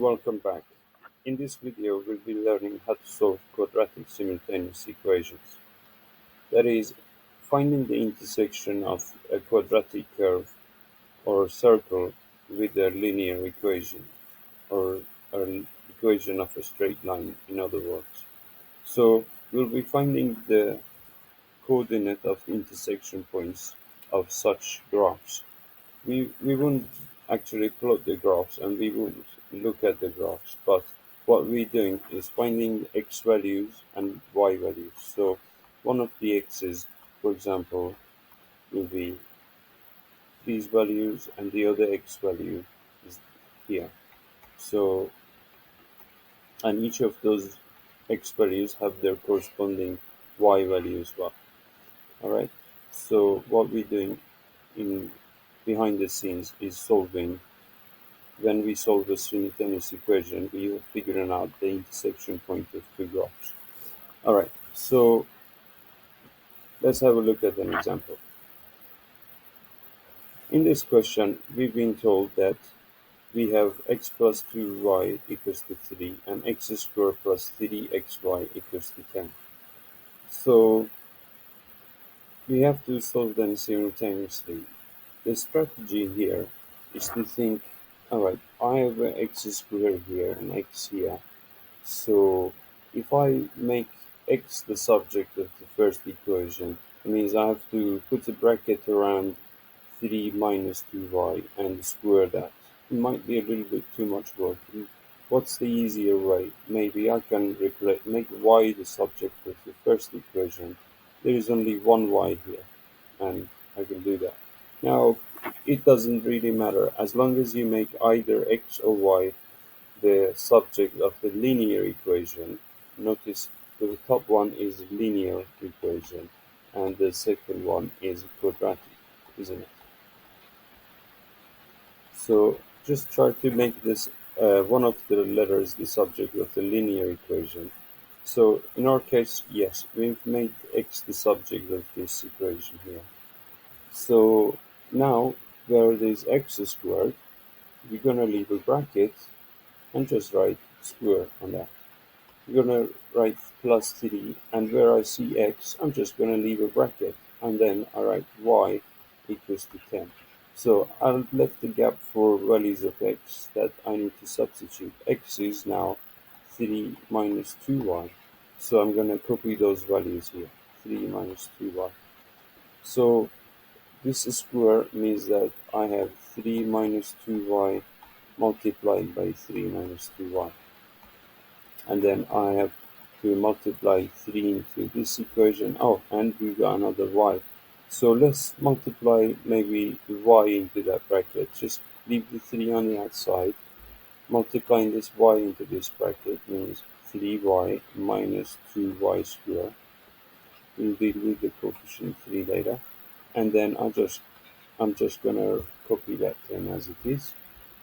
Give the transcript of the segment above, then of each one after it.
Welcome back. In this video, we'll be learning how to solve quadratic simultaneous equations. That is, finding the intersection of a quadratic curve or circle with a linear equation, or an equation of a straight line, in other words. So, we'll be finding the coordinate of the intersection points of such graphs. We won't actually plot the graphs and we won't look at the graphs, but what we're doing is finding x values and y values. So one of the x's, for example, will be these values and the other x value is here. So, and each of those x values have their corresponding y value as well. Alright, so what we're doing in behind the scenes is solving. When we solve a simultaneous equation, we are figuring out the intersection point of two graphs. Alright, so let's have a look at an example. In this question, we've been told that we have x plus 2y equals to 3 and x squared plus 3xy equals to 10. So we have to solve them simultaneously. The strategy here is to think, alright, I have an x squared here and x here. So if I make x the subject of the first equation, it means I have to put a bracket around 3 minus 2y and square that. It might be a little bit too much work. What's the easier way? Maybe I can make y the subject of the first equation. There is only one y here, and I can do that. Now, it doesn't really matter. As long as you make either x or y the subject of the linear equation. Notice the top one is linear equation and the second one is quadratic, isn't it? So just try to make this one of the letters the subject of the linear equation. So in our case, yes, we've made x the subject of this equation here. So now where there's x squared, we're going to leave a bracket and just write square on that. We're going to write plus 3, and where I see x, I'm just going to leave a bracket, and then I write y equals to 10. So I've left the gap for values of x that I need to substitute. X is now 3 minus 2y. So I'm going to copy those values here, 3 minus 2y. So this square means that I have 3 minus 2y multiplied by 3 minus 2y. And then I have to multiply 3 into this equation. Oh, and we got another y. So let's multiply maybe y into that bracket. Just leave the 3 on the outside. Multiplying this y into this bracket means 3y minus 2y squared. We'll deal with the coefficient 3 later. And then I'm just gonna copy that 10 as it is.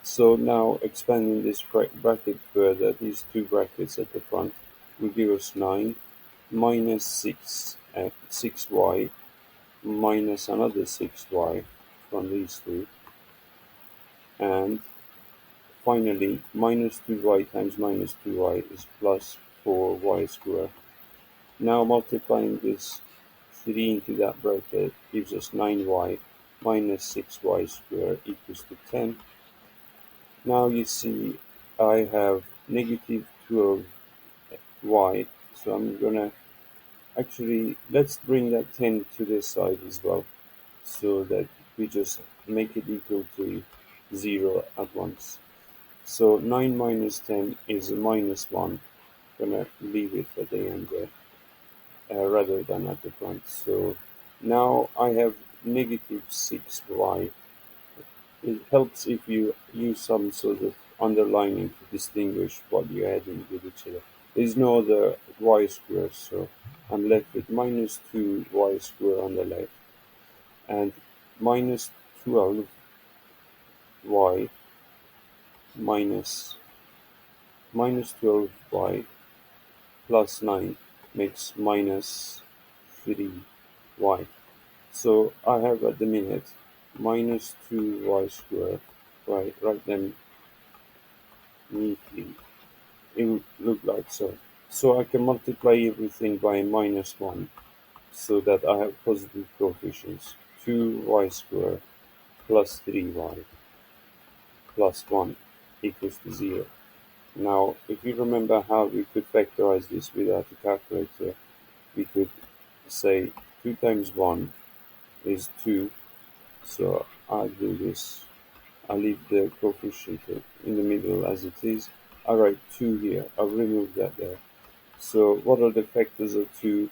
So now expanding this bracket further, these two brackets at the front will give us 9 minus 6y minus another 6y from these two, and finally minus 2y times minus 2y is plus 4y squared. Now multiplying this 3 into that bracket gives us 9y minus 6y squared equals to 10. Now you see I have negative 12y, so I'm gonna actually, let's bring that 10 to this side as well, so that we just make it equal to 0 at once. So 9 minus 10 is a minus 1. I'm gonna leave it at the end there, rather than at the front. So now I have negative 6y. It helps if you use some sort of underlining to distinguish what you're adding with each other. There's no other y squared, so I'm left with minus 2y squared on the left and minus 12y minus 12y plus 9 makes minus 3y. So I have at the minute minus 2y squared, right, write them neatly, it would look like so. So I can multiply everything by minus 1 so that I have positive coefficients. 2y squared plus 3y plus 1 equals to 0. Now, if you remember how we could factorize this without a calculator, we could say 2 times 1 is 2. So I'll do this. I'll leave the coefficient in the middle as it is. I write 2 here. I'll remove that there. So what are the factors of 2?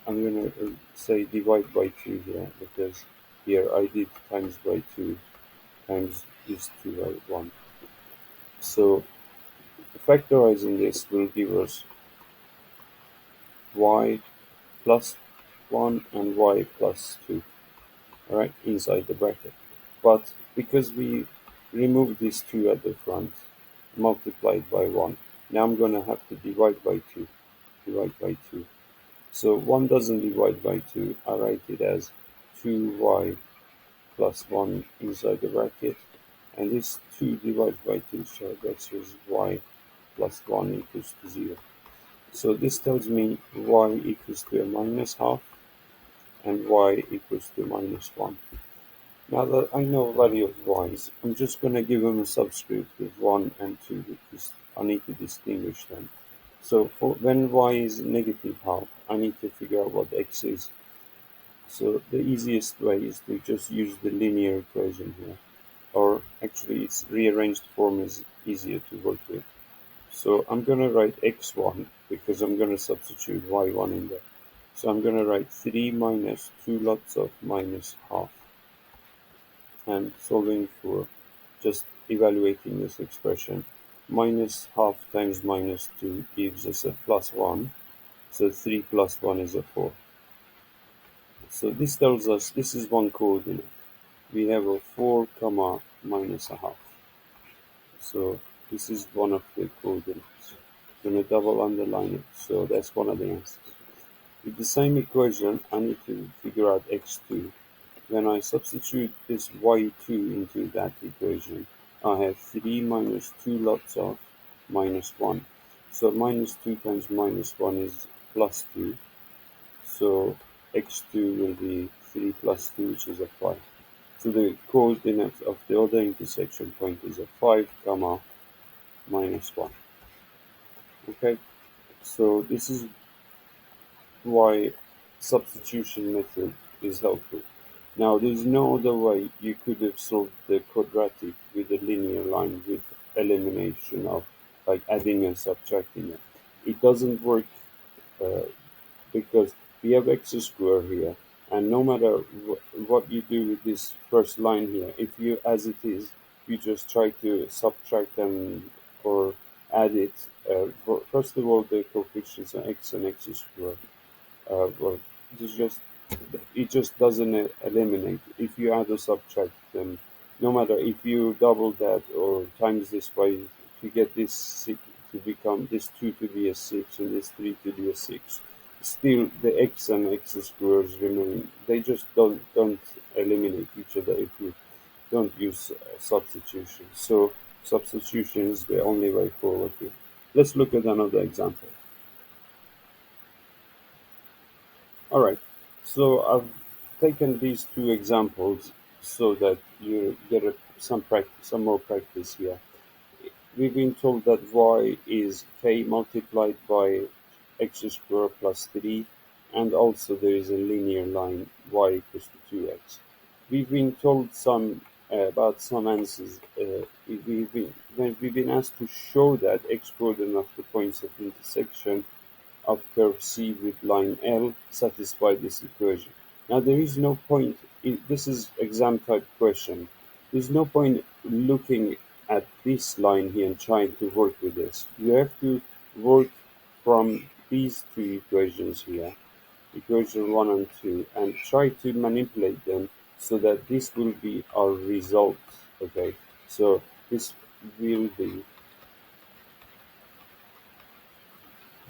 I'm going to say divide by 2 here because here I did times by 2 times this 2 by 1. So factorizing this will give us y plus 1 and y plus 2, right, inside the bracket. But because we removed these 2 at the front, multiplied by 1, now I'm going to have to divide by 2. Divide by 2. So 1 doesn't divide by 2. I write it as 2y plus 1 inside the bracket. And this 2 divides by 2, so that's just y plus 1 equals to 0. So this tells me y equals to a minus half and y equals to minus 1. Now that I know value of y's, I'm just going to give them a subscript of 1 and 2 because I need to distinguish them. So for when y is negative half, I need to figure out what x is. So the easiest way is to just use the linear equation here. Or actually its rearranged form is easier to work with. So I'm going to write x1 because I'm going to substitute y1 in there. So I'm going to write 3 minus 2 lots of minus half. And solving for just evaluating this expression, minus half times minus 2 gives us a plus 1. So 3 plus 1 is a 4. So this tells us this is one coordinate. We have a 4 comma minus a half. So this is one of the coordinates. I'm going to double underline it. So that's one of the answers. With the same equation, I need to figure out x2. When I substitute this y2 into that equation, I have 3 minus 2 lots of minus 1. So minus 2 times minus 1 is plus 2. So x2 will be 3 plus 2, which is a 5. So the coordinate of the other intersection point is a 5 comma minus 1. Okay, so this is why substitution method is helpful. Now there's no other way you could have solved the quadratic with a linear line with elimination of like adding and subtracting it. It doesn't work uh, because we have x squared here, and no matter what you do with this first line here, if you as it is, you just try to subtract and or add it. First of all, the coefficients are x and x squared. Well, it's just it just doesn't eliminate. If you add or subtract them, no matter if you double that or times this by to get this to become this 2 to be a 6 and this 3 to be a 6, still the x and x squares remain. They just don't eliminate each other if you don't use substitution. So substitution is the only way forward here. Let's look at another example. All right, so I've taken these two examples so that you get some practice, some more practice here. We've been told that y is k multiplied by x squared plus 3, and also there is a linear line y equals to 2x. We've been told some about some answers. We've been asked to show that x coordinate of the points of intersection of curve C with line L satisfy this equation. Now there is no point, this is exam type question, there's no point looking at this line here and trying to work with this. You have to work from these two equations here, equation 1 and 2, and try to manipulate them so that this will be our result. Okay, so this will be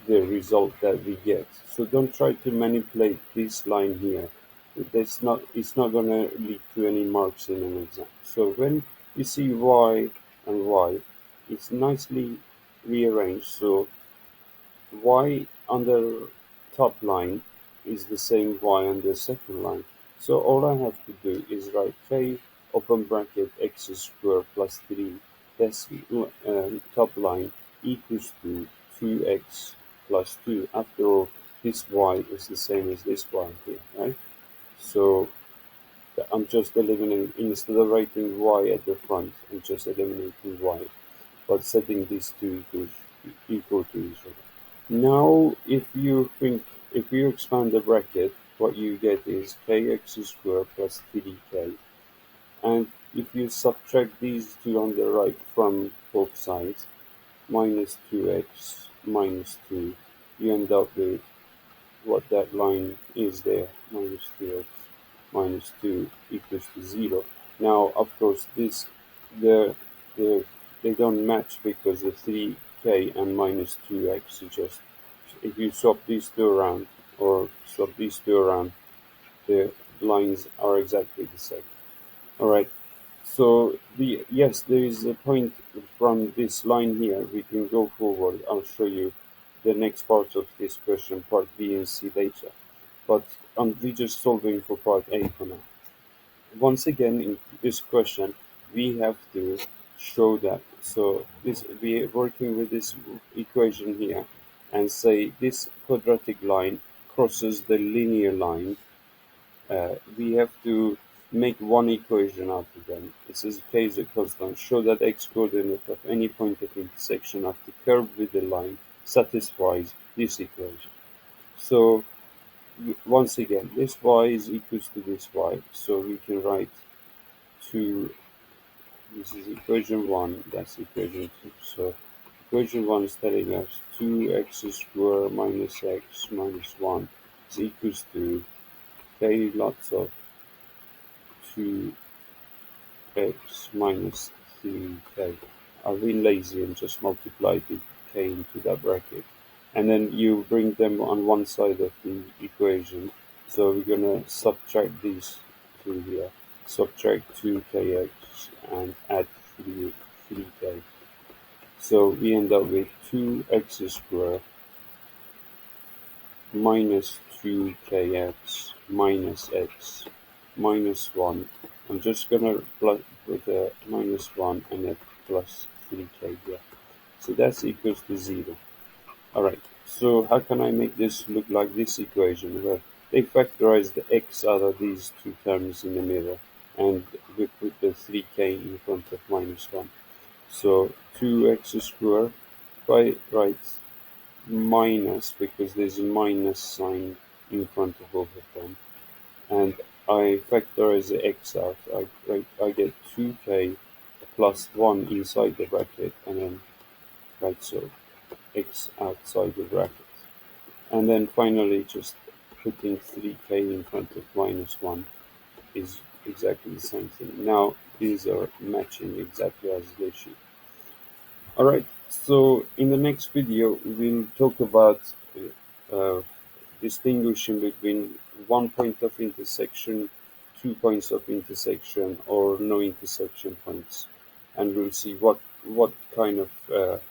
the result that we get. So don't try to manipulate this line here. It's not going to lead to any marks in an exam. So when you see y and y, it's nicely rearranged. So y on the top line is the same y on the second line. So all I have to do is write k open bracket x squared plus 3, that's top line, equals to 2x plus 2. After all, this y is the same as this y here, right? So I'm just eliminating, instead of writing y at the front, I'm just eliminating y, but setting these two equal to each other. Now, if you expand the bracket, what you get is kx squared plus 3k. And if you subtract these two on the right from both sides, minus 2x minus 2, you end up with what that line is there, minus 2x minus 2 equals to 0. Now, of course, the, the, they don't match because the 3k and minus 2x is just, if you swap these two around, or swap these two around, the lines are exactly the same. All right. So yes, there is a point from this line here. We can go forward. I'll show you the next part of this question, part B and C later. But we're just solving for part A for now. Once again, in this question, we have to show that. So this we are working with this equation here, and say this quadratic line crosses the linear line. We have to make one equation out of them. It says k is a constant. Show that x coordinate of any point of intersection of the curve with the line satisfies this equation. So once again, this y is equals to this y. So we can write 2, this is equation 1, that's equation 2. So equation 1 is telling us 2x squared minus x minus 1 is equals to k lots of 2x minus 3k. I've been lazy and just multiplied the k into that bracket. And then you bring them on one side of the equation. So we're going to subtract these two here. Subtract 2kx and add 3k. So we end up with 2x squared minus 2kx minus x minus 1. I'm just gonna plug with a minus 1 and a plus 3k here. So that's equals to 0. Alright, so how can I make this look like this equation? Well, they factorize the x out of these two terms in the middle, and we put the 3k in front of minus 1. So 2x squared, by right, minus, because there's a minus sign in front of both of them, and I factorize the x out. I get 2k plus 1 inside the bracket, and then right, so x outside the bracket. And then finally just putting 3k in front of minus 1 is exactly the same thing. Now these are matching exactly as they should. Alright, so in the next video we'll talk about uh, distinguishing between one point of intersection, 2 points of intersection, or no intersection points, and we'll see what kind of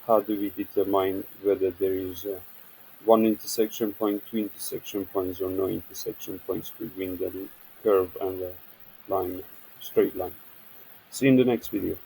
how do we determine whether there is one intersection point, two intersection points, or no intersection points between the curve and the line, straight line. See you in the next video.